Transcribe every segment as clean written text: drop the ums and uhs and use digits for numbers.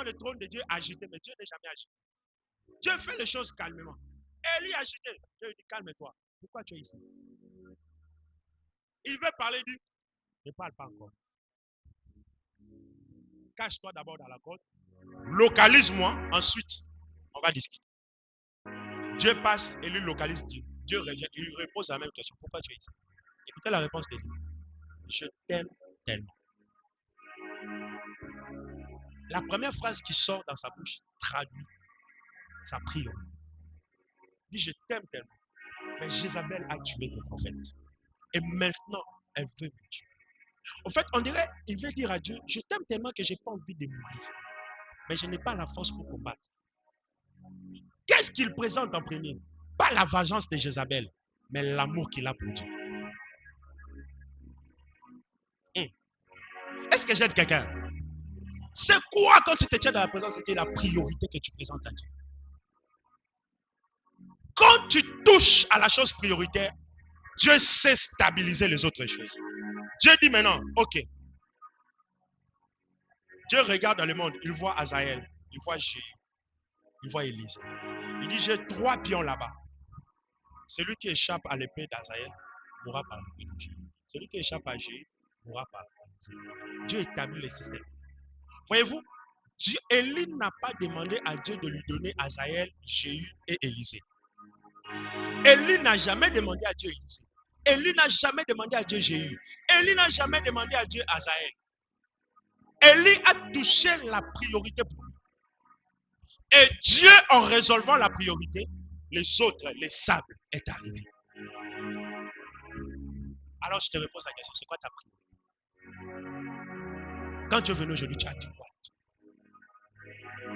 le trône de Dieu agité, mais Dieu n'est jamais agité. Dieu fait les choses calmement. Élie agité. Dieu dit, calme-toi. Pourquoi tu es ici? Il veut parler, il dit, ne parle pas encore. Cache-toi d'abord dans la grotte. Localise-moi, ensuite, on va discuter. Dieu passe et lui localise Dieu. Dieu revient, il lui repose la même question. Pourquoi tu es ici? Écoutez la réponse d'Élie. Je t'aime tellement. La première phrase qui sort dans sa bouche traduit sa prière. Il dit, je t'aime tellement. Mais Jézabel a tué tes prophètes. Et maintenant, elle veut me tuer. En fait, on dirait, il veut dire à Dieu, je t'aime tellement que je n'ai pas envie de mourir. Mais je n'ai pas la force pour combattre. Qu'est-ce qu'il présente en premier? Pas la vengeance de Jézabel, mais l'amour qu'il a pour Dieu. Est-ce que j'aide quelqu'un? C'est quoi quand tu te tiens dans la présence de Dieu, la priorité que tu présentes à Dieu? Quand tu touches à la chose prioritaire, Dieu sait stabiliser les autres choses. Dieu dit maintenant, ok. Dieu regarde dans le monde, il voit Azaël, il voit Jéhu, il voit Élisée. Il dit, j'ai 3 pions là-bas. Celui qui échappe à l'épée d'Azaël mourra par l'épée de Jéhu. Celui qui échappe à Jéhu mourra par l'épée. Dieu établit le système. Voyez-vous, Élie n'a pas demandé à Dieu de lui donner Azaël, Jéhu et Élisée. Élie n'a jamais demandé à Dieu Élisée. Élie n'a jamais demandé à Dieu Jéhu. Élie n'a jamais demandé à Dieu Azaël. Élie a touché la priorité pour lui. Et Dieu, en résolvant la priorité, les autres, les sables, est arrivé. Alors je te repose la question, c'est quoi ta priorité? Quand Dieu est venu aujourd'hui, tu as dit quoi?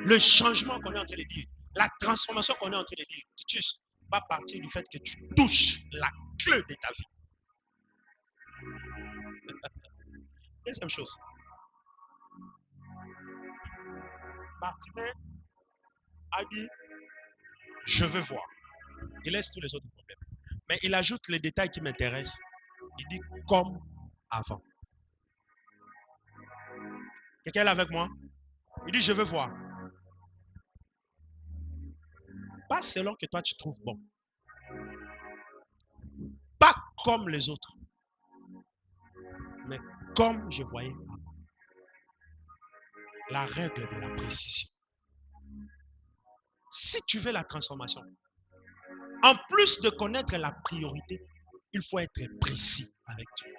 Le changement qu'on est en train de dire, la transformation qu'on est en train de dire, Titus, va partir du fait que tu touches la clé de ta vie. Deuxième chose. Bartimée a dit, je veux voir. Il laisse tous les autres problèmes. Mais il ajoute les détails qui m'intéressent. Il dit, comme avant. Quelqu'un est là avec moi? Il dit, je veux voir. Pas selon que toi tu trouves bon. Pas comme les autres. Mais comme je voyais avant. La règle de la précision. Si tu veux la transformation, en plus de connaître la priorité, il faut être précis avec Dieu.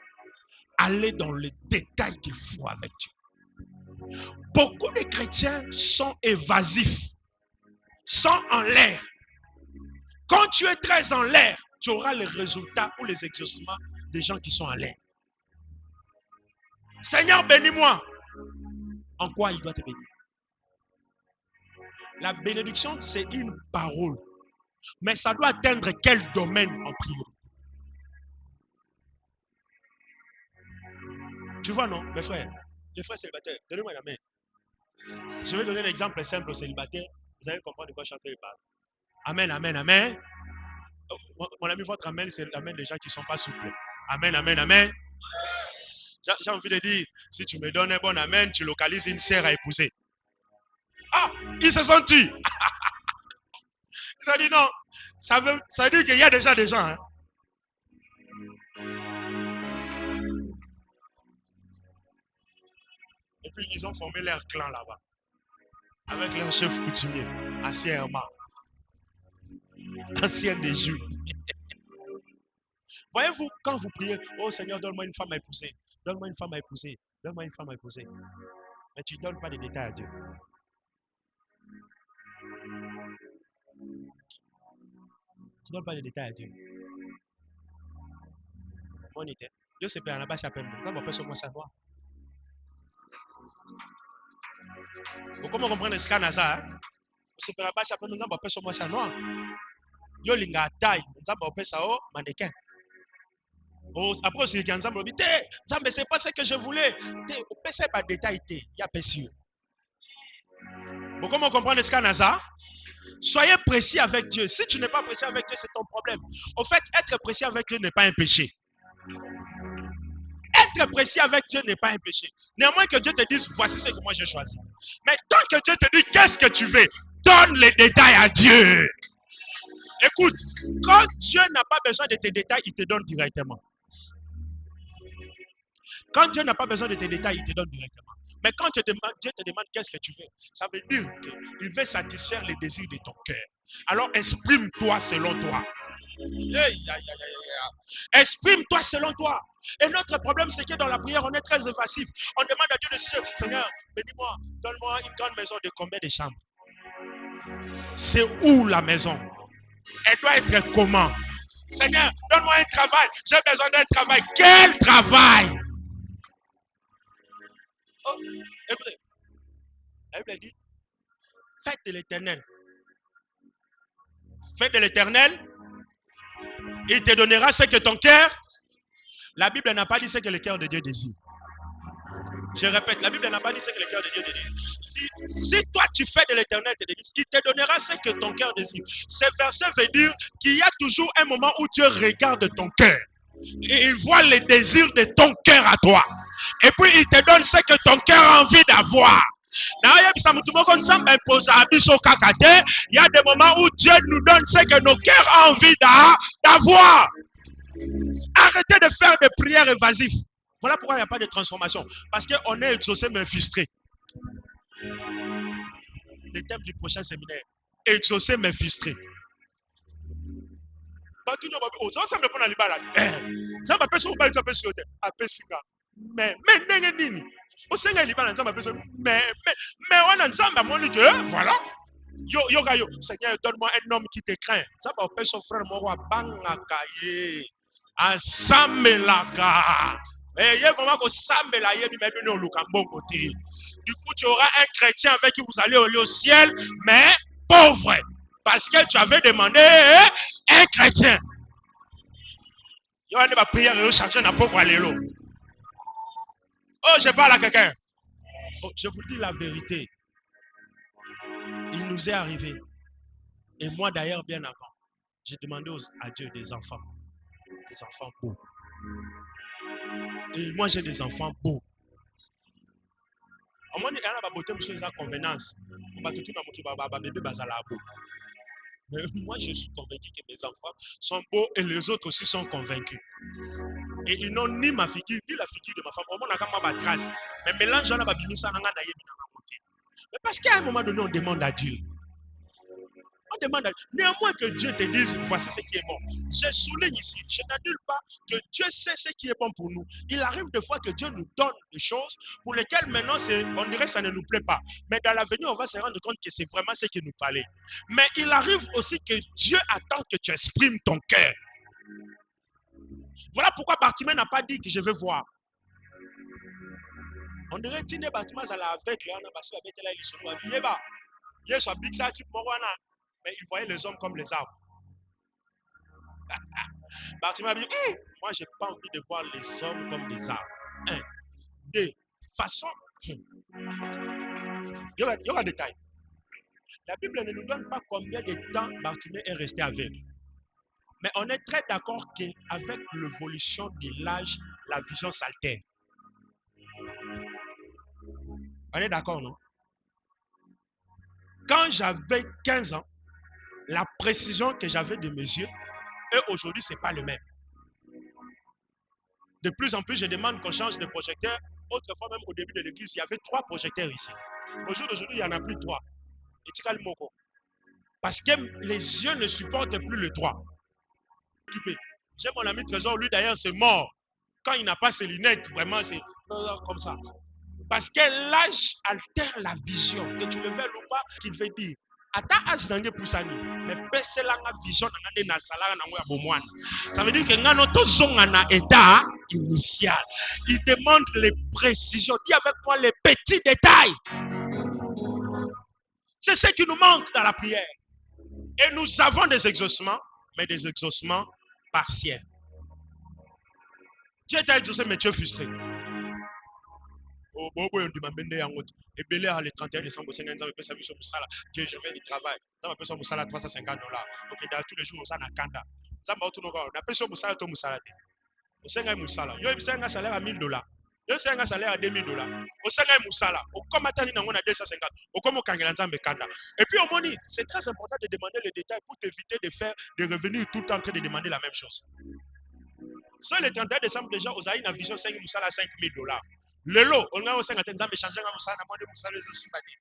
Aller dans les détails qu'il faut avec Dieu. Beaucoup de chrétiens sont évasifs, sont en l'air. Quand tu es très en l'air, tu auras les résultats ou les exaucements des gens qui sont en l'air. Seigneur, bénis-moi. En quoi il doit te bénir? La bénédiction, c'est une parole. Mais ça doit atteindre quel domaine en priorité? Tu vois, non, mes frères célibataires, donnez-moi la main. Je vais donner un exemple simple aux célibataires. Vous allez comprendre de quoi chanter parle. Amen, amen, amen. Mon ami, votre amen, c'est l'amen des gens qui ne sont pas souples. Amen, amen, amen. J'ai envie de dire, si tu me donnes un bon amen, tu localises une sœur à épouser. Ah, ils se sont tués. Ça dit non. Ça veut dire qu'il y a déjà des gens. Hein. Et puis ils ont formé leur clan là-bas. Avec leur chef coutumier, ancien Herma. Ancien des Jules. Voyez-vous, quand vous priez, oh Seigneur, donne-moi une femme à épouser. Donne-moi une femme à épouser. Donne-moi une femme à épouser. Mais tu ne donnes pas de détails à Dieu. Tu ne donnes pas de détails à Dieu. Mon était. Dieu se perd en bas, c'est à peine. Quand on peut sur moi savoir. Comment comprendre ce qu'on a ça? Se perd en bas, c'est à peine. Nous avons sur moi savoir. Yo linga taille. Nous avons fait ça au mannequin. Après, c'est qu'un ensemble, c'est pas ce que je voulais. C'est pas détail. Il y a pas sûr. Comment comprendre ce qu'on a ça? Soyez précis avec Dieu. Si tu n'es pas précis avec Dieu, c'est ton problème. En fait, être précis avec Dieu n'est pas un péché. Être précis avec Dieu n'est pas un péché. Néanmoins que Dieu te dise, voici ce que moi j'ai choisi. Mais tant que Dieu te dit, qu'est-ce que tu veux? Donne les détails à Dieu. Écoute, quand Dieu n'a pas besoin de tes détails, il te donne directement. Quand Dieu n'a pas besoin de tes détails, il te donne directement. Mais quand Dieu te demande qu'est-ce que tu veux, ça veut dire qu'il veut satisfaire les désirs de ton cœur. Alors exprime-toi selon toi. Exprime-toi selon toi. Et notre problème, c'est que dans la prière, on est très évasif. On demande à Dieu de dire, Seigneur, bénis-moi, donne-moi une grande maison de combien de chambres? C'est où la maison? Elle doit être comment? Seigneur, donne-moi un travail. J'ai besoin d'un travail. Quel travail? Oh, écoutez, la Bible dit, faites de l'éternel. Faites de l'éternel. Il te donnera ce que ton cœur. La Bible n'a pas dit ce que le cœur de Dieu désire. Je répète, la Bible n'a pas dit ce que le cœur de Dieu désire. Si toi tu fais de l'éternel, il te donnera ce que ton cœur désire. Ce verset veut dire qu'il y a toujours un moment où Dieu regarde ton cœur. Et il voit les désirs de ton cœur à toi. Et puis il te donne ce que ton cœur a envie d'avoir. Il y a des moments où Dieu nous donne ce que nos cœurs ont envie d'avoir. Arrêtez de faire des prières évasives. Voilà pourquoi il n'y a pas de transformation. Parce qu'on est exaucé mais frustré. Le thème du prochain séminaire. Exaucé mais frustré. Voilà. Seigneur, donne-moi un homme qui te craint. Ça va faire son frère Moro Bangakaye. Asamelaka. Du coup, tu auras un chrétien avec qui vous allez aller au ciel, mais pauvre. Parce que tu avais demandé un chrétien. Oh, je parle à quelqu'un. Oh, je vous dis la vérité. Il nous est arrivé. Et moi d'ailleurs, bien avant, j'ai demandé à Dieu des enfants. Des enfants beaux. Et moi, j'ai des enfants beaux. Au moins, il y a une convenance. Mais moi, je suis convaincu que mes enfants sont beaux et les autres aussi sont convaincus. Et ils n'ont ni ma figure, ni la figure de ma femme. Au moins, on a ma trace. Mais mélange, on a mais parce qu'à un moment donné, on demande à Dieu. On demande à Dieu. Néanmoins que Dieu te dise, voici ce qui est bon. Je souligne ici, je n'annule pas que Dieu sait ce qui est bon pour nous. Il arrive des fois que Dieu nous donne des choses pour lesquelles maintenant, on dirait que ça ne nous plaît pas. Mais dans l'avenir, on va se rendre compte que c'est vraiment ce qu'il nous fallait. Mais il arrive aussi que Dieu attend que tu exprimes ton cœur. Voilà pourquoi Bartimée n'a pas dit que je veux voir. On dirait que Tine Bartimée à la avec là, mais il voyait les hommes comme les arbres. Bartimée a dit, moi j'ai pas envie de voir les hommes comme des arbres. De façon, il y aura un détail. La Bible ne nous donne pas combien de temps Bartimée est resté aveugle. Mais on est très d'accord qu'avec l'évolution de l'âge, la vision s'altère. On est d'accord, non? Quand j'avais 15 ans, la précision que j'avais de mes yeux, et aujourd'hui, ce n'est pas le même. De plus en plus, je demande qu'on change de projecteur. Autrefois, même au début de l'église, il y avait 3 projecteurs ici. Aujourd'hui, il n'y en a plus 3. Parce que les yeux ne supportent plus le 3. J'ai mon ami Trésor, lui d'ailleurs, c'est mort. Quand il n'a pas ses lunettes, vraiment, c'est comme ça. Parce que l'âge altère la vision. Que tu le veuilles ou pas, qu'il veut dire. Ata âge d'ange poussani, mais pèse la vision d'ange na salaire na moya bomouane. Ça veut dire que ngano to zonga na état initial. Il demande les précisions. Dis avec moi les petits détails. C'est ce qui nous manque dans la prière. Et nous avons des exaucements, mais des exaucements partiels. Dieu t'a exaucé, mais tu es frustré. Et Bélé le 31 décembre, Dieu, je fais du travail. Ça m'appelle son moussala $350. Ok, dans tous les jours, on s'en a kanda. Ça m'a tout le monde. On appelle son moussala, ton moussala. osenga musala. Yo ebisenga salaire à $1000. Yo ebisenga salaire à $2000. Osenga musala. Okoma tani nango na 250. Okoma kangela nzambe kanda. Et puis au moni, c'est très important de demander les détails pour t'éviter de faire de revenir tout le temps en train de demander la même chose. Sur le 31 décembre déjà, vous avez une vision 5 musala à $5000. Le lot, on a osenga nzambe changer musala na monde musala les sympathie.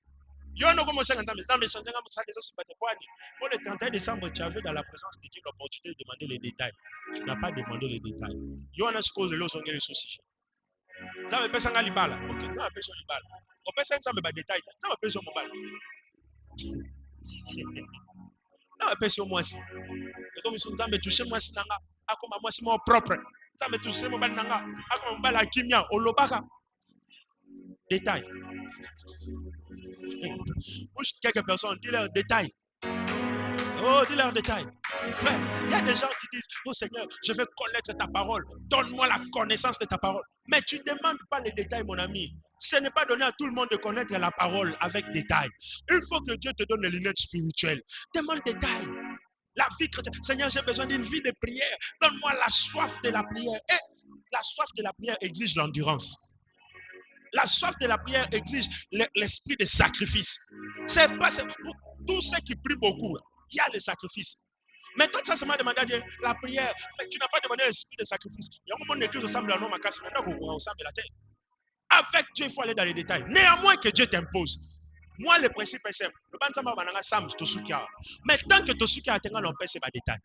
Yo no comme osenga nzambe changer musala les sympathie. Pour le 31 décembre, tu avais dans la présence de Dieu l'opportunité de demander les détails. Tu n'as pas demandé les détails. Yo on a suppose le lot sont les soucis. Ça me pèse un libala. Ok, ça me pèse un libala. On peut ça me détail. Ça me pèse un mobile. Ça me pèse un mois si. Et comme ils sont ça me toucher moi si nanga. Akoma moi si mon propre. Ça me toucher mon bal nanga. Akoma bal la kimia olobaka. Détail. Bouge quelques personnes, dis leur détail. Oh, dis leur détail. Ouais, il y a des gens qui disent, oh Seigneur, je veux connaître ta parole. Donne-moi la connaissance de ta parole. Mais tu ne demandes pas les détails, mon ami. Ce n'est pas donné à tout le monde de connaître la parole avec détail. Il faut que Dieu te donne les lunettes spirituelles. Demande détail. La vie chrétienne. Seigneur, j'ai besoin d'une vie de prière. Donne-moi la soif de la prière. Et la soif de la prière exige l'endurance. La soif de la prière exige l'esprit de sacrifice. C'est pas pour tous ceux qui prient beaucoup. Il y a le sacrifice. Mais toi, tu as seulement demandé à Dieu la prière. Mais tu n'as pas demandé l'esprit de sacrifice. Il y a un moment où l'église ressemble à un homme à casse. Maintenant, vous ressemble à la terre. Avec Dieu, il faut aller dans les détails. Néanmoins que Dieu t'impose. Moi, le principe est simple. Le banzama bananga sam tosukia. Mais tant que tosukia atteint l'empêche, c'est pas détail.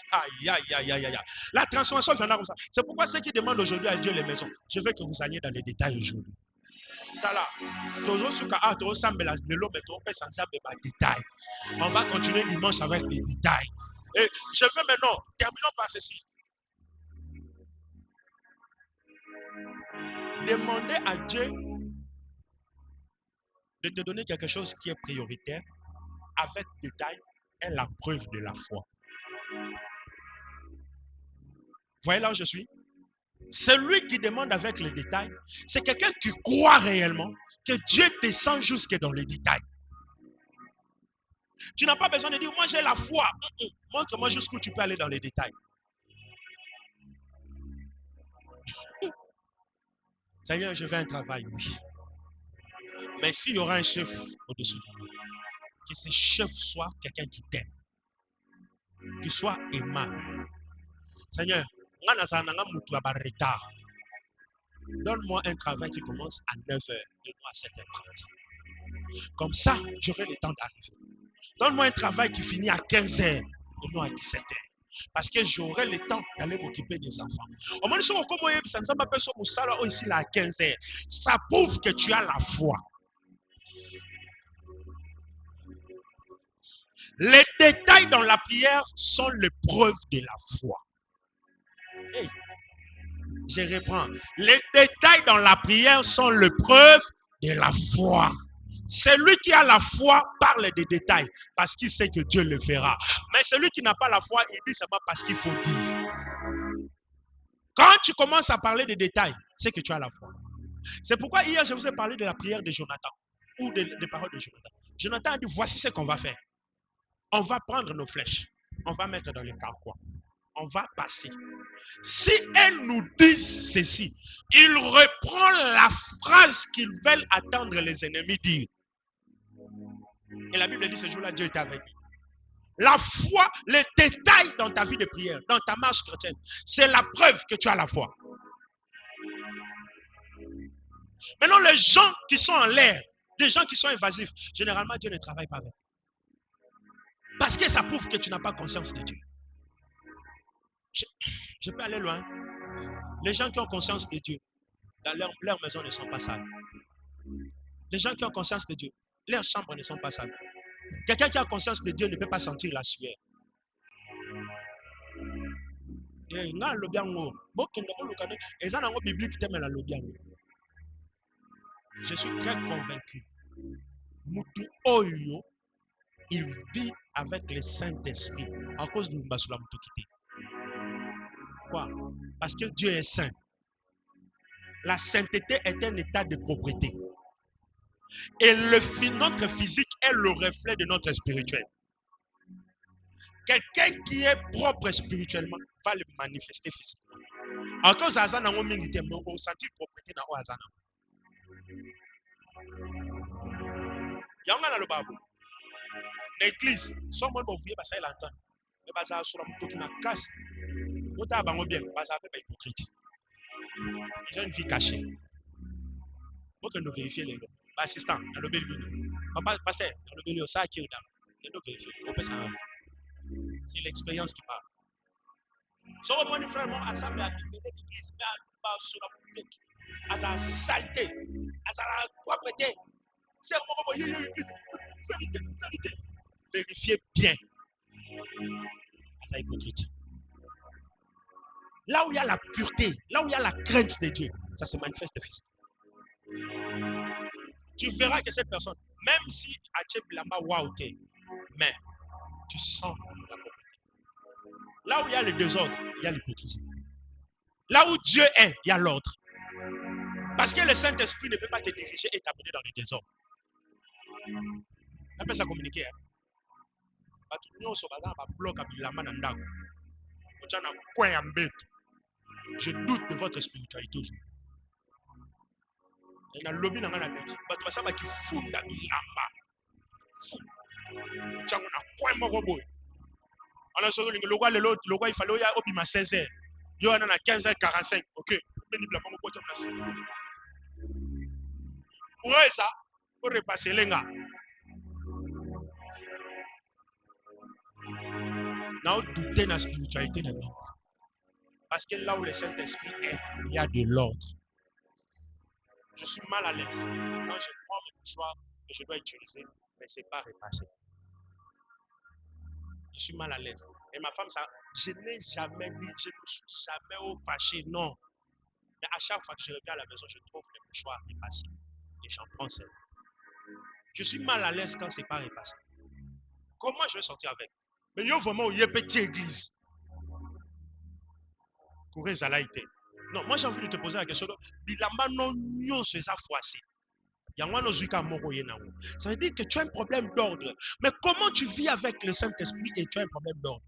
Aïe, aïe, aïe, aïe, aïe. La transformation viendra comme ça. C'est pourquoi ceux qui demandent aujourd'hui à Dieu les maisons, je veux que vous alliez dans les détails aujourd'hui. On va continuer dimanche avec les détails. Et je veux maintenant, terminons par ceci. Demander à Dieu de te donner quelque chose qui est prioritaire avec détail est la preuve de la foi. Voyez là où je suis? Celui qui demande avec les détails, c'est quelqu'un qui croit réellement que Dieu descend jusque dans les détails. Tu n'as pas besoin de dire, moi j'ai la foi. Montre-moi jusqu'où tu peux aller dans les détails. Seigneur, je veux un travail, oui. Mais s'il y aura un chef au-dessus de nous, que ce chef soit quelqu'un qui t'aime, qui soit aimable. Seigneur, donne-moi un travail qui commence à 9h, donne-moi à 7h30. Comme ça, j'aurai le temps d'arriver. Donne-moi un travail qui finit à 15h, donne-moi à 17h. Parce que j'aurai le temps d'aller m'occuper des enfants. Au moins, si on commence aussi à 15h, ça prouve que tu as la foi. Les détails dans la prière sont les preuves de la foi. Hey, je reprends. Les détails dans la prière sont les preuves de la foi. Celui qui a la foi parle des détails parce qu'il sait que Dieu le fera. Mais celui qui n'a pas la foi, il dit seulement parce qu'il faut dire. Quand tu commences à parler des détails, c'est que tu as la foi. C'est pourquoi hier, je vous ai parlé de la prière de Jonathan ou des paroles de Jonathan. Jonathan a dit, voici ce qu'on va faire. On va prendre nos flèches. On va mettre dans les carquois. On va passer. Si elles nous disent ceci, il reprend la phrase qu'ils veulent attendre les ennemis dire. Et la Bible dit ce jour-là, Dieu est avec lui. La foi, les détails dans ta vie de prière, dans ta marche chrétienne, c'est la preuve que tu as la foi. Maintenant, les gens qui sont en l'air, les gens qui sont évasifs, généralement, Dieu ne travaille pas avec. Parce que ça prouve que tu n'as pas conscience de Dieu. Je peux aller loin. Les gens qui ont conscience de Dieu, dans leur maison ne sont pas sales. Les gens qui ont conscience de Dieu, leurs chambres ne sont pas sales. Quelqu'un qui a conscience de Dieu ne peut pas sentir la sueur. Je suis très convaincu. Mutu Oyo, il vit avec le Saint-Esprit à cause de Mbasula Mutokite. Pourquoi? Parce que Dieu est saint. La sainteté est un état de propriété. Et notre physique est le reflet de notre spirituel. Quelqu'un qui est propre spirituellement va le manifester physiquement. En cause ça n'a pas été mais on sentit propreté dans Azana. Yanga na le babu. L'église, son monde ouvrier parce qu'il entend. Mais bazar sur la moto qui n'a casse. Ota bango bien, bazar fait hypocrite. Ils ont une vie cachée. Faut que nous vérifions les lois. Assistant, dans le béni. Papa, pasteur, dans le béni, ça qui est là. Que nous vérifions. C'est l'expérience qui parle. So on dit vraiment assemblée à l'église, mais à sur la moto. À sa saleté, à sa propreté. C'est un moment où vérifiez bien à sa hypocrite. Là où il y a la pureté, là où il y a la crainte de Dieu, ça se manifeste fils. Tu verras que cette personne, même si Hacheb Lamba Waouke, mais tu sens la propreté. Là où il y a le désordre, il y a l'hypocrisie. Là où Dieu est, il y a l'ordre. Parce que le Saint-Esprit ne peut pas te diriger et t'amener dans le désordre. On appelle ça communiquer. Je doute de votre spiritualité aujourd'hui. Il y a un lobby dans la vie. Qui funda bilamba. On a sauvé le logo, il fallait y 16h. Il y en a 15h45. Ok. Pour ça, pour repasser les gars. Now, douter de la spiritualité de la vie. Parce que là où le Saint-Esprit est, il y a de l'ordre. Je suis mal à l'aise quand je prends mes mouchoirs que je dois utiliser, mais ce n'est pas repassé. Je suis mal à l'aise. Et ma femme, ça, je n'ai jamais dit, je ne suis jamais fâché, non. Mais à chaque fois que je reviens à la maison, je trouve les mouchoirs repassés. Et j'en prends celle. Je suis mal à l'aise quand ce n'est pas repassé. Comment je vais sortir avec? Mais il y a vraiment une petite église. Non, moi j'ai envie de te poser la question. Bilamba non nyon c'est sa fois-ci. Ça veut dire que tu as un problème d'ordre. Mais comment tu vis avec le Saint-Esprit et tu as un problème d'ordre?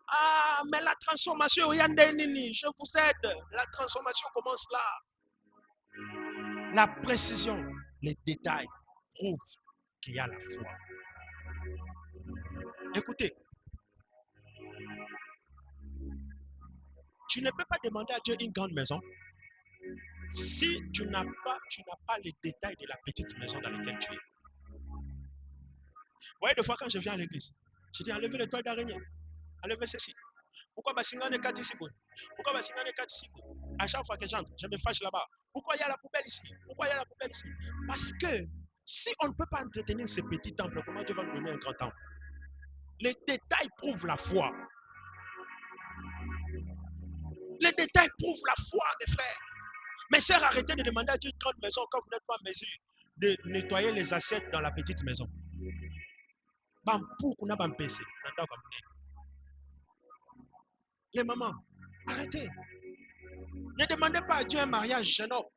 Ah, mais la transformation, je vous aide. La transformation commence là. La précision, les détails prouvent qu'il y a la foi. Écoutez, tu ne peux pas demander à Dieu une grande maison si tu n'as pas les détails de la petite maison dans laquelle tu es. Vous voyez, des fois quand je viens à l'église, je dis enlevez les toiles d'araignée, enlevez ceci. Pourquoi Bassinga ne kat ici? Pourquoi Bassinga ne kat ici? À chaque fois que j'entre, je me fâche là-bas. Pourquoi il y a la poubelle ici? Pourquoi il y a la poubelle ici? Parce que si on ne peut pas entretenir ces petits temples, comment Dieu va nous donner un grand temple? Les détails prouvent la foi. Les détails prouvent la foi, mes frères. Mes sœurs, arrêtez de demander à Dieu une grande maison quand vous n'êtes pas en mesure de nettoyer les assiettes dans la petite maison. Les mamans, arrêtez. Ne demandez pas à Dieu un mariage gênant.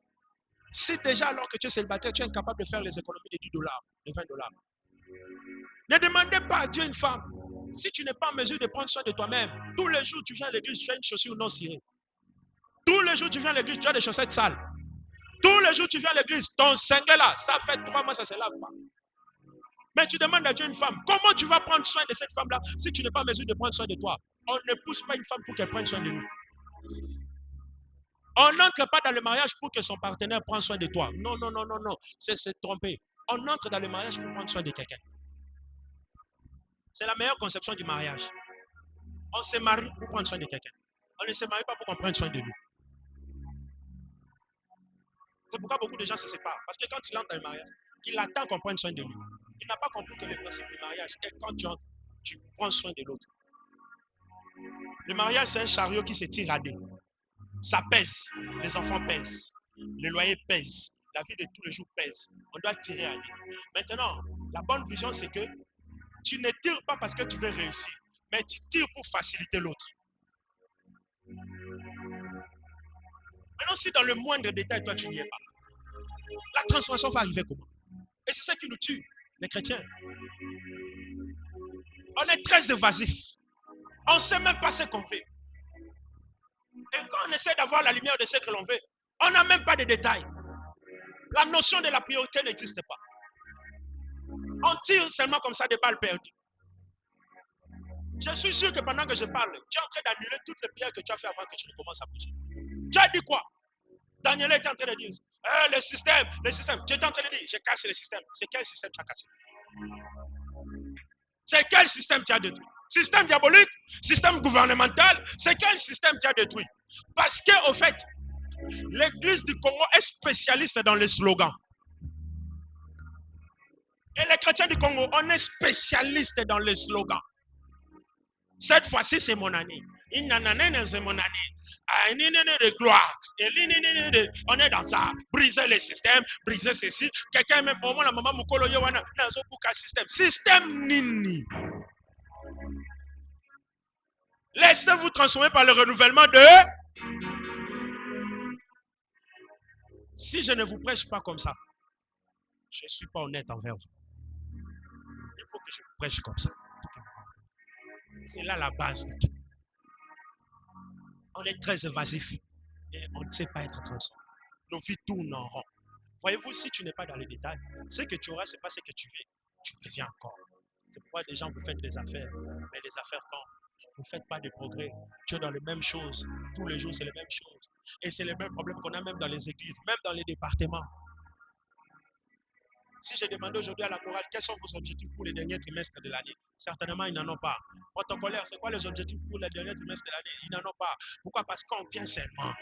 Si déjà, alors que tu es célibataire, tu es incapable de faire les économies de 10 dollars, de 20 dollars. Ne demandez pas à Dieu une femme. Si tu n'es pas en mesure de prendre soin de toi-même, tous les jours tu viens à l'église, tu as une chaussure non cirée. Tous les jours tu viens à l'église, tu as des chaussettes sales. Tous les jours tu viens à l'église, ton cinglé là, ça fait 3 mois, ça se lave pas. Mais tu demandes à Dieu une femme. Comment tu vas prendre soin de cette femme-là si tu n'es pas en mesure de prendre soin de toi? On ne pousse pas une femme pour qu'elle prenne soin de nous. On n'entre pas dans le mariage pour que son partenaire prenne soin de toi. Non, non, non, non, non. C'est se tromper. On entre dans le mariage pour prendre soin de quelqu'un. C'est la meilleure conception du mariage. On se marie pour prendre soin de quelqu'un. On ne se marie pas pour qu'on prenne soin de nous. C'est pourquoi beaucoup de gens se séparent. Parce que quand il entre dans le mariage, il attend qu'on prenne soin de lui. Il n'a pas compris que le principe du mariage est quand tu prends soin de l'autre. Le mariage, c'est un chariot qui se tire à deux. Ça pèse. Les enfants pèsent. Le loyer pèse. La vie de tous les jours pèse. On doit tirer à deux. Maintenant, la bonne vision, c'est que tu ne tires pas parce que tu veux réussir, mais tu tires pour faciliter l'autre. Maintenant, Maintenant, si dans le moindre détail, toi, tu n'y es pas, la transformation va arriver comment? Et c'est ça qui nous tue, les chrétiens. On est très évasif. On ne sait même pas ce qu'on fait. Et quand on essaie d'avoir la lumière de ce que l'on veut, on n'a même pas de détails. La notion de la priorité n'existe pas. On tire seulement comme ça des balles perdues. Je suis sûr que pendant que je parle, tu es en train d'annuler toutes les prières que tu as fait avant que tu ne commences à prêcher. Tu as dit quoi? Daniel est en train de dire, le système. Tu es en train de dire, j'ai cassé le système. C'est quel système tu as cassé? C'est quel système tu as détruit? Système diabolique? Système gouvernemental? C'est quel système tu as détruit? Parce que, au fait, l'église du Congo est spécialiste dans les slogans. Et les chrétiens du Congo, on est spécialiste dans les slogans. Cette fois-ci, c'est mon année. C'est mon année. De gloire. On est dans ça. Briser les systèmes, briser ceci. Quelqu'un même au moins la maman Mukolo Yowana dans un système. Système nini. Laissez-vous transformer par le renouvellement de. Si je ne vous prêche pas comme ça, je ne suis pas honnête envers vous. Il faut que je vous prêche comme ça. C'est là la base de tout. On est très évasif et on ne sait pas être transformé. Nos vies tournent en rond. Voyez-vous, si tu n'es pas dans les détails, ce que tu auras, ce n'est pas ce que tu veux. Tu reviens encore. C'est pourquoi des gens vous faites des affaires, mais les affaires tombent. Vous ne faites pas de progrès. Tu es dans les mêmes choses. Tous les jours, c'est les mêmes choses. Et c'est les mêmes problèmes qu'on a même dans les églises, même dans les départements. Si je demandais aujourd'hui à la chorale, quels sont vos objectifs pour les derniers trimestres de l'année? Certainement, ils n'en ont pas. Protocolaire, c'est quoi les objectifs pour les derniers trimestres de l'année? Ils n'en ont pas. Pourquoi? Parce qu'on vient seulement.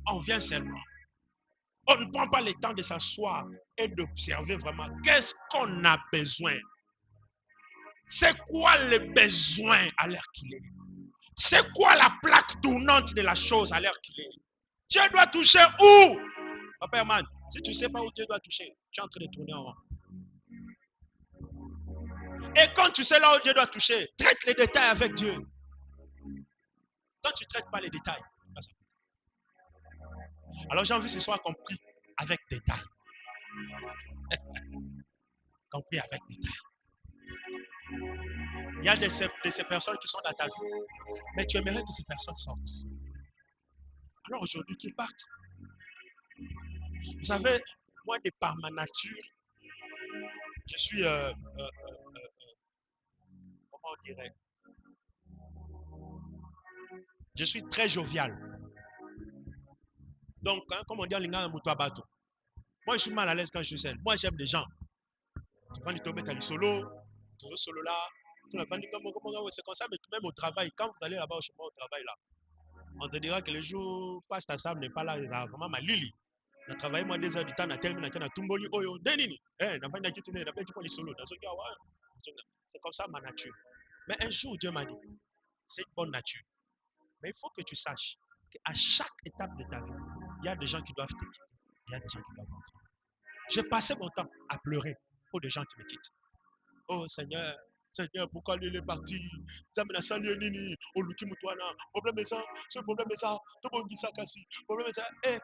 On vient seulement. On ne prend pas le temps de s'asseoir et d'observer vraiment qu'est-ce qu'on a besoin. C'est quoi le besoin à l'heure qu'il est? C'est quoi la plaque tournante de la chose à l'heure qu'il est? Dieu doit toucher où? Papa Herman, si tu ne sais pas où Dieu doit toucher, tu es en train de tourner en rond. Et quand tu sais là où Dieu doit toucher, traite les détails avec Dieu. Quand tu ne traites pas les détails, pas ça. Alors j'ai envie que ce soit compris avec détail. Compris avec détail. Il y a de ces personnes qui sont dans ta vie, mais tu aimerais que ces personnes sortent. Alors aujourd'hui, qu'ils partent. Vous savez, moi, de par ma nature, je suis, comment on dirait, je suis très jovial. Donc, hein, comme on dit en lingala mutuabato, moi, je suis mal à l'aise quand je suis seul. Moi, j'aime les gens. Tu prends du tomate à du solo, tu veux solo là. C'est comme ça, mais même au travail, quand vous allez là-bas chez moi au travail, là, on te dira que le jour passe ta sable n'est pas là, ça vraiment ma lili. On a travaillé moins 2 heures du temps, on a terminé, on a tumboli, oyo, denini. C'est comme ça ma nature. Mais un jour, Dieu m'a dit, c'est une bonne nature. Mais il faut que tu saches qu'à chaque étape de ta vie, il y a des gens qui doivent te quitter. Il y a des gens qui doivent entrer. J'ai passé mon temps à pleurer pour des gens qui me quittent. Oh Seigneur, Seigneur, pourquoi lui il est parti? Problème est ça, ce problème est ça, tout le monde dit ça, problème est ça. Eh,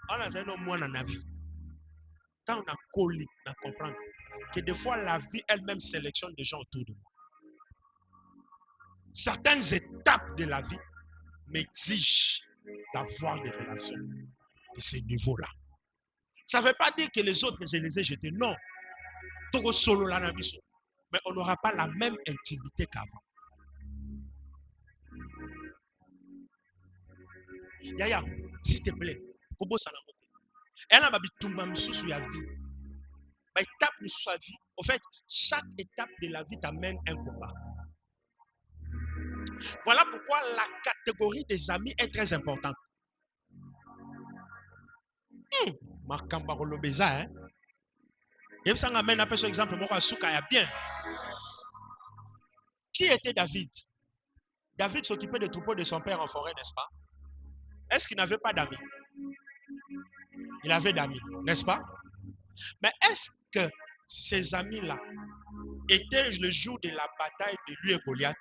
on a un homme, moi, dans la vie. Quand on a collé, on a compris que des fois, la vie elle-même sélectionne des gens autour de moi. Certaines étapes de la vie m'exigent d'avoir des relations de ce niveau-là. Ça ne veut pas dire que les autres, je les ai jetés. Non. Tout solo là, mais on n'aura pas la même intimité qu'avant. Yaya, s'il te plaît, Kobo Salamote. Elle a ma bitumba sous la vie. Ma étape sous la vie. En fait, chaque étape de la vie t'amène un combat. Voilà pourquoi la catégorie des amis est très importante. Makamba Rolobeza, hein. Et ça m'amène un peu ce exemple. Moi, Soukaya bien. Qui était David? David s'occupait des troupeaux de son père en forêt, n'est-ce pas? Est-ce qu'il n'avait pas d'amis? Il avait d'amis, n'est-ce pas? Mais est-ce que ces amis-là étaient le jour de la bataille de lui et Goliath?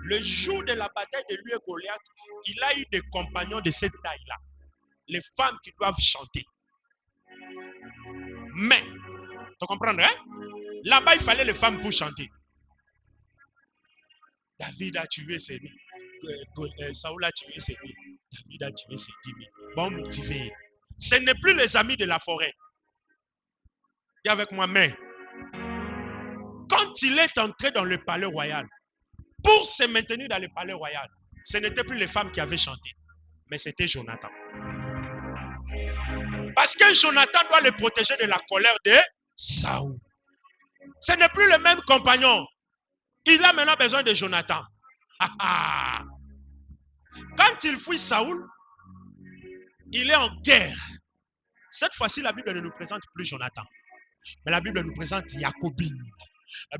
Le jour de la bataille de lui et Goliath, il a eu des compagnons de cette taille-là. Les femmes qui doivent chanter. Mais, tu comprends, hein? Là-bas, il fallait les femmes pour chanter. David a tué ses Saoul a tué ses David a tué ses 10 000. Bon motivé. Ce n'est plus les amis de la forêt. Et avec moi, mais quand il est entré dans le palais royal, pour se maintenir dans le palais royal, ce n'était plus les femmes qui avaient chanté, mais c'était Jonathan. Parce que Jonathan doit le protéger de la colère de Saoul. Ce n'est plus le même compagnon. Il a maintenant besoin de Jonathan. Quand il fuit Saoul, il est en guerre. Cette fois-ci, la Bible ne nous présente plus Jonathan. Mais la Bible nous présente Jacobine. La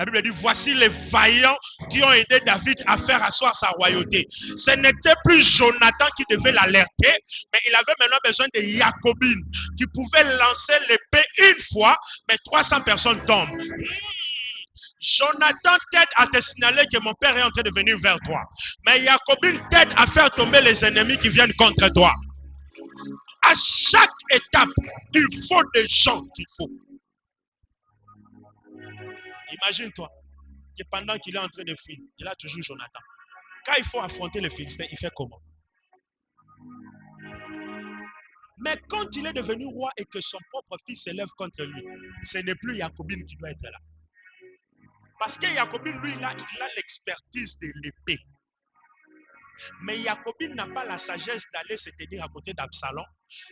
Bible dit, voici les vaillants qui ont aidé David à faire asseoir sa royauté. Ce n'était plus Jonathan qui devait l'alerter, mais il avait maintenant besoin de Jacobine, qui pouvait lancer l'épée une fois, mais 300 personnes tombent. Jonathan t'aide à te signaler que mon père est en train de venir vers toi. Mais Jacobine t'aide à faire tomber les ennemis qui viennent contre toi. À chaque étape, il faut des gens qu'il faut. Imagine-toi que pendant qu'il est en train de fuir, il a toujours Jonathan. Quand il faut affronter les Philistins, il fait comment? Mais quand il est devenu roi et que son propre fils s'élève contre lui, ce n'est plus Jacobine qui doit être là. Parce que Jacobine, lui, il a l'expertise de l'épée. Mais Jacobine n'a pas la sagesse d'aller se tenir à côté d'Absalom,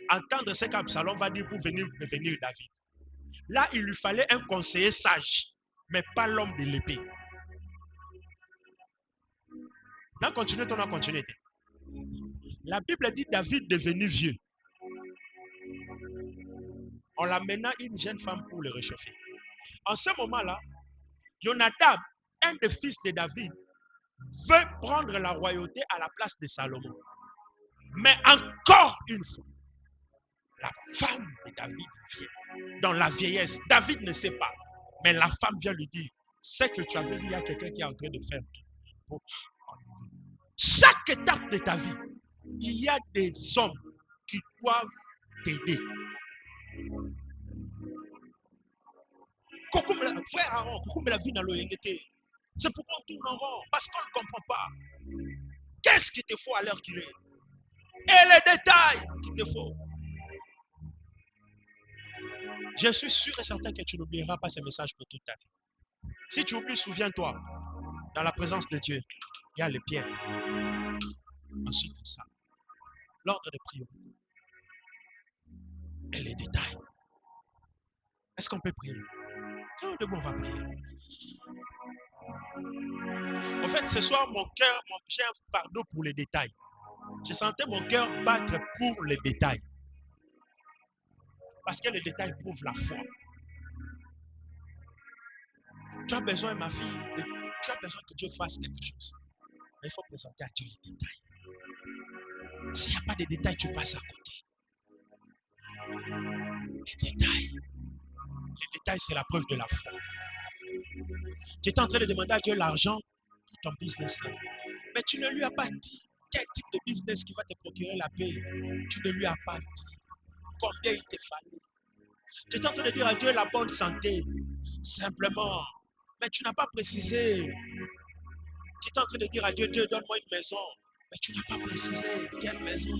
entendre ce qu'Absalom va dire pour venir devenir David. Là, il lui fallait un conseiller sage, mais pas l'homme de l'épée. Là, continue. La Bible dit David devenu vieux. On l'amena une jeune femme pour le réchauffer. En ce moment-là, Jonadab, un des fils de David, veut prendre la royauté à la place de Salomon. Mais encore une fois, la femme de David vient dans la vieillesse. David ne sait pas, mais la femme vient lui dire, c'est que tu avais dit, il y a quelqu'un qui est en train de faire tout. Chaque étape de ta vie, il y a des hommes qui doivent t'aider. Frère Aaron, c'est pourquoi on tourne en rond, parce qu'on ne comprend pas. Qu'est-ce qu'il te faut à l'heure qu'il est? Et les détails qu'il te faut. Je suis sûr et certain que tu n'oublieras pas ce message pour toute ta vie. Si tu oublies, souviens-toi, dans la présence de Dieu, il y a les pierres. Ensuite, ça, l'ordre de priorité et les détails. Est-ce qu'on peut prier? On va prier. En fait, ce soir, mon cœur, j'ai un fardeau pour les détails. Je sentais mon cœur battre pour les détails. Parce que les détails prouvent la foi. Tu as besoin, ma fille, tu as besoin que Dieu fasse quelque chose. Mais il faut présenter à Dieu les détails. S'il n'y a pas de détails, tu passes à côté. Les détails. Les détails, c'est la preuve de la foi. Tu es en train de demander à Dieu l'argent pour ton business. Mais tu ne lui as pas dit quel type de business qui va te procurer la paix. Tu ne lui as pas dit combien il te fallait. Tu es en train de dire à Dieu la bonne santé. Simplement. Mais tu n'as pas précisé. Tu es en train de dire à Dieu, Dieu, donne-moi une maison. Mais tu n'as pas précisé quelle maison.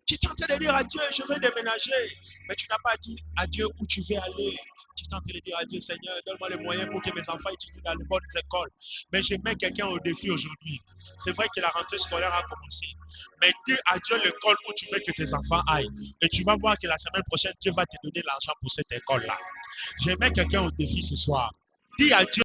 Tu es en train de dire à Dieu, je vais déménager. Mais tu n'as pas dit à Dieu où tu veux aller. Tu es en train de dire à Dieu, Seigneur, donne-moi les moyens pour que mes enfants étudient dans les bonnes écoles. Mais je mets quelqu'un au défi aujourd'hui. C'est vrai que la rentrée scolaire a commencé. Mais dis à Dieu l'école où tu veux que tes enfants aillent. Et tu vas voir que la semaine prochaine, Dieu va te donner l'argent pour cette école-là. Je mets quelqu'un au défi ce soir. Dis à Dieu.